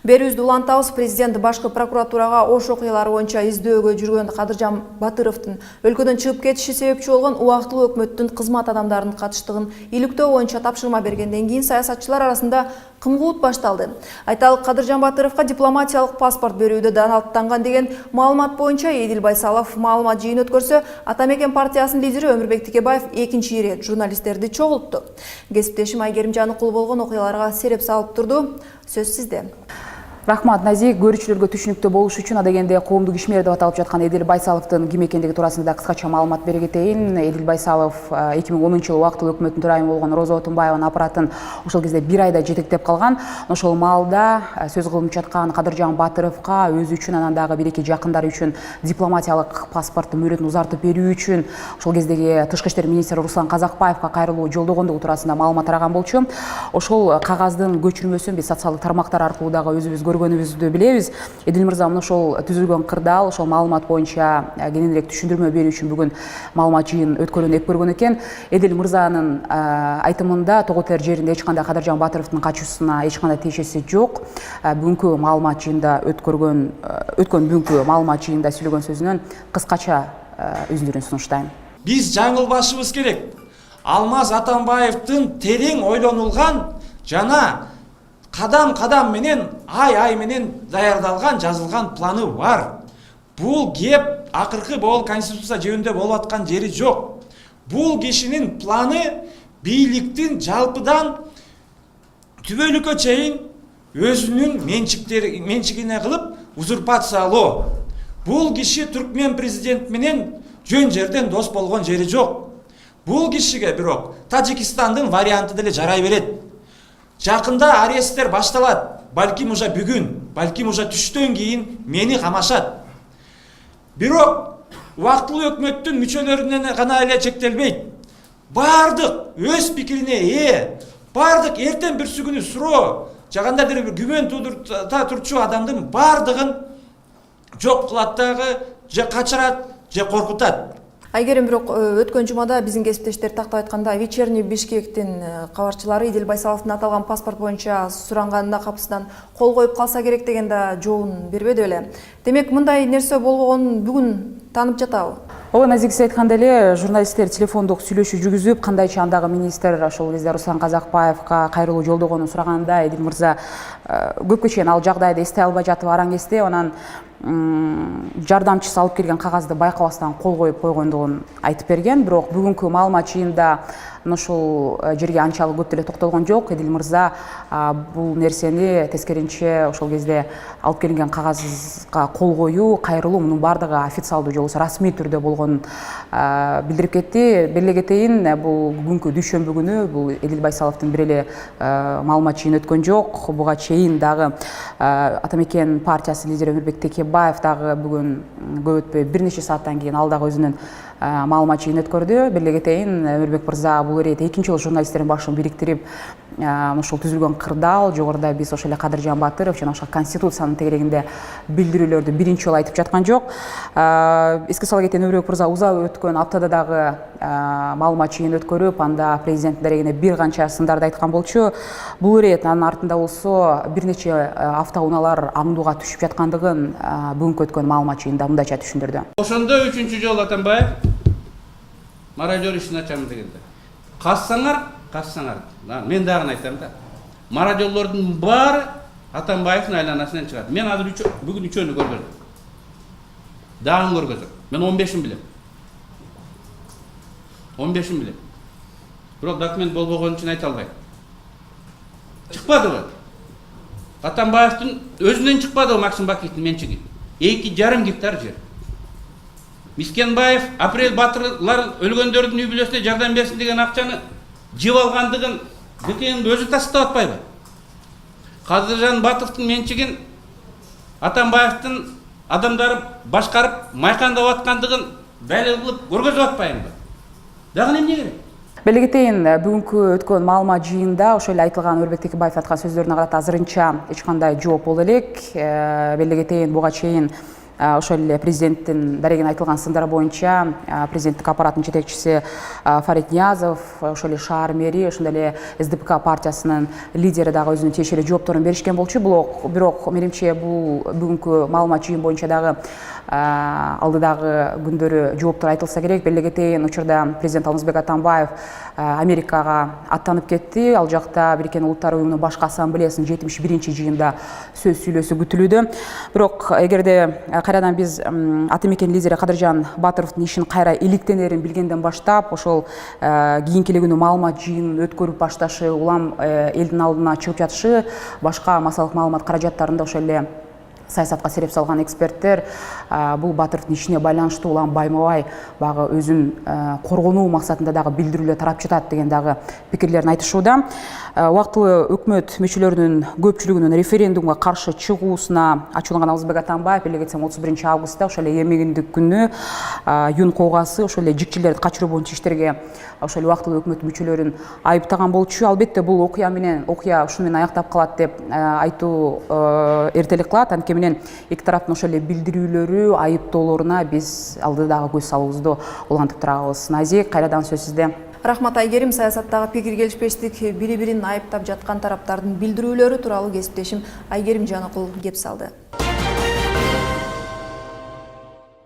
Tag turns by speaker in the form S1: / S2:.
S1: Берүүбүздү улантабыз. Президент башкы прокуратурага ош окуялары боюнча издөөгө жүргөн Кадыржан Батыровдун өлкөдөн чыгып кетиши себепчи болгон убактылуу өкмөттүн кызмат адамдарынын катыштыгын иликтөө боюнча тапшырма бергенден кийин саясатчылар арасында кымгуут башталды. Айталык, Кадыржан Батыровго дипломатиялык паспорт берүүдө даналыктанган деген маалымат боюнча Эдил Байсалов маалымат жыйын өткөрсө, Ата Мекен партиясынын лидери Өмүрбек Текебаев экинчи ирет журналисттерди чогултту. Кесиптешим Айгерим Жаныкул болгон окуяларга сереп салып турду. Сөз сизде.
S2: Рахмат, Назик. Көрүүчүлөргө түшүнүктүү болуш үчүн адегенде коомдук ишмер деп аталып жаткан Эдил Байсаловдун ким экендиги туурасында кыскача маалымат бере кетейин. Эдил Байсалов 2010-жылы убактылуу өкмөттүн төрайымы болгон Роза Отунбаеванын аппаратын ошол кезде 1 айда жетектеп калган. Ошол маалда сөз кылынып жаткан Кадыржан Батыровго өзү үчүн, анан дагы бир-эки жакындары үчүн дипломатиялык паспорттун мөөнөтүн узартып берүү үчүн ошол кездеги Тышкы иштер министри Руслан Казакбаевга кайрылуу жолдогондугу туурасында маалымат тараган болчу. Ошол кагаздын көчүрмөсүн биз социалдык тармактар аркылуу дагы өзүбүз көргөнүбүздү билебиз. Эдил мырза мына ошол түзүлгөн кырдаал, ошол маалымат боюнча кененирээк түшүндүрмө берүү үчүн бүгүн маалымат жыйын өткөрүүнү эп көргөн экен. Эдил мырзанын айтымында Тоготер жеринде эч кандай Кадыржан Батыровдун качуусуна эч кандай тиешеси жок. Бүгүнкү маалымат жыйында өткөн бүгүнкү маалымат жыйында сүйлөгөн сөзүнөн кыскача үзүндүрүүн сунуштайм.
S3: Биз жаңылбашыбыз керек. Алмаз Атамбаевдин терең ойлонулган жана кадам менен, ай менен даярдалган, жазылган планы бар. Бул кеп акыркы бол конституция жөнүндө болуп аткан жери жок. Бул кишинин планы бийликтин жалпыдан түбөлүккө чейин өзүнүн менчигине кылып узурпациялоо. Бул киши Түркмен президент менен жөн жерден дос болгон жери жок. Бул кишиге бирок Тажикстандын варианты деле жарай берет. Жакында аресттер башталат. Балким уже бүгүн, балким уже түштөн кийин мени камашат. Бирок убактылуу өкмөттүн мүчөлөрүнөн гана эле чектелбейт. Бардык өз пикирине бардык эртең бүрсүгүнү суроо жаганда бир күмөн туудурта турчу адамдын бардыгын жок кылат дагы, же качырат, же коркутат.
S1: Айгерим, бирок өткөн жумада биздин кесиптештер тактап айтканда Вечерний Бишкектин кабарчылары Эдил Байсаловдун аталган паспорт боюнча суранганына капысынан кол коюп калса керек деген да жообун бербеди беле. Демек, мындай нерсе болгонун бүгүн таанып жатабы?
S2: Ооба, Назик, сиз айткандай эле журналисттер телефондук сүйлөшүү жүргүзүп, кандайча андагы министр ошол кезде Руслан Казакбаевга кайрылуу жолдогонун сураганында Эдил мырза көпкө чейин ал жагдайды эстей албай жатып араң эстеп, анан жардамчысы алып келген кагазды байкабастан кол коюп койгондугун айтып берген. Бирок бүгүнкү маалымат жыйында ошол жерге анчалык көп деле токтолгон жок. Эдил мырза бул нерсени тескеринче ошол кезде алып келинген кагазга кол коюу, кайрылуу, мунун бардыгы официалдуу же болбосо расмий түрдө болгонун билдирип кетти. Беле кетейин, бул бүгүнкү дүйшөмбү күнү бул Эдил Байсаловдун бир эле маалымат жыйын өткөн жок. Буга чейин дагы Ата Мекен партиясы лидери Өмүрбек Текебаев дагы бүгүн көп өтпөй бир нече сааттан кийин ал дагы өзүнүн маалымат жыйын өткөрдү. Беле кетейин, Өмүрбек мырза бул ирет экинчи жолу журналисттердин башын бириктирип, ошол түзүлгөн кырдаал, жогоруда биз ошол эле Кадыржан Батыров жана ошол конституциянын тегерегинде билдирүүлөрдү биринчи жолу айтып жаткан жок. Эске сала кетейин, Өмүрбек мырза узап өткөн аптада дагы маалымат жыйын өткөрүп, анда президенттин дарегине бир канча сындарды айткан болчу. Бул ирет анын артында болсо бир нече автоунаалар аңдууга түшүп жаткандыгын бүгүнкү өткөн маалымат жыйында мындайча түшүндүрдү.
S4: Ошондо 3-жолу Атамбаев мародер ишин ачам дегенде. Кассаңар. Мен дагы айтам да. Мародерлордун баары Атамбаевдин айланасынан чыгат. Мен азыр бүгүн 3-өнү көргөзөм. Дагы көргөзөм. Мен 15-ин билем. 15-ин билем. Бирок документ болбогон үчүн айта албайм. Чыкпады го. Атамбаевдин өзүнөн чыкпады Максим Бакиевдин менчиги. 2,5 гектар жер. Мискенбаев Апрель батырлар өлгөндөрдүн үй бүлөсүнө жардам берсин деген акчаны жеп алгандыгын бекенин өзү тастап атпайбы? Кадыржан Батыровдун менчигин Атамбаевдин адамдары башкарып майкандап аткандыгын далил кылып көргөзүп атпайбы? Дагы эмне керек?
S2: Беле кетейин, бүгүнкү өткөн маалымат жыйында ошол эле айтылган Өмүрбек Текебаев айткан сөздөрүнө карата азырынча эч кандай жооп боло элек. Беле кетейин, буга чейин ошол эле президенттин дарегин айтылган сындар боюнча президенттик аппараттын жетекчиси Фарид Ниязов, ошол эле шаар мэри, ошондой эле СДПК партиясынын лидери дагы өзүнүн тиешелүү жоопторун беришкен болчу. Бирок менимче бул бүгүнкү маалымат жыйын боюнча дагы алдыдагы күндөрү жооптор айтылса керек. Беле кетейин, учурда президент Алмазбек Атамбаев Америкага аттанып кетти. Ал жакта Бириккен Улуттар уюмунун башкы ассамблеясынын 71-чи жыйында сөз сүйлөсү күтүлүүдө. Бирок эгерде кайрадан биз аты мекен лидери Кадыржан Батыровдун ишин кайра иликтенерин билгенден баштап, ошол кийинки күнү маалымат жыйынын өткөрүп башташы, улам элдин алдына чыгып жатышы, башка массалык маалымат каражаттарында ошол эле саясатка сереп салган эксперттер бул Батыровдун ишине байланыштуу улам байма-бай багы өзүн коргонуу максатында дагы билдирүүлөр тарап жатат деген дагы пикирлерин айтышууда. Убактылуу өкмөт мүчөлөрүнүн көпчүлүгүнүн референдумга каршы чыгуусуна ачууланган Алмазбек Атамбаев эле кетсем 31 августта ошол эле эмгиндик күнү Юн Когасы ошол эле жикчилерди качыруу боюнча иштерге ошол эле убактылуу өкмөт мүчөлөрүн айыптаган болчу. Албетте бул окуя ушуну менен аяктап калат деп айтуу эртелик кылат. Анткени менен эки тараптын ошол эле билдирүүлөрү, айыптоолоруна биз алдыдагы көз салуубузду улантып турабыз. Назик, кайрадан сөз сизде.
S1: Рахмат Айгерим. Саясаттагы пикир келишпештик бири-бирин айыптап жаткан тараптардын билдирүүлөрү тууралуу кесиптешим Айгерим Жаныкул кеп салды.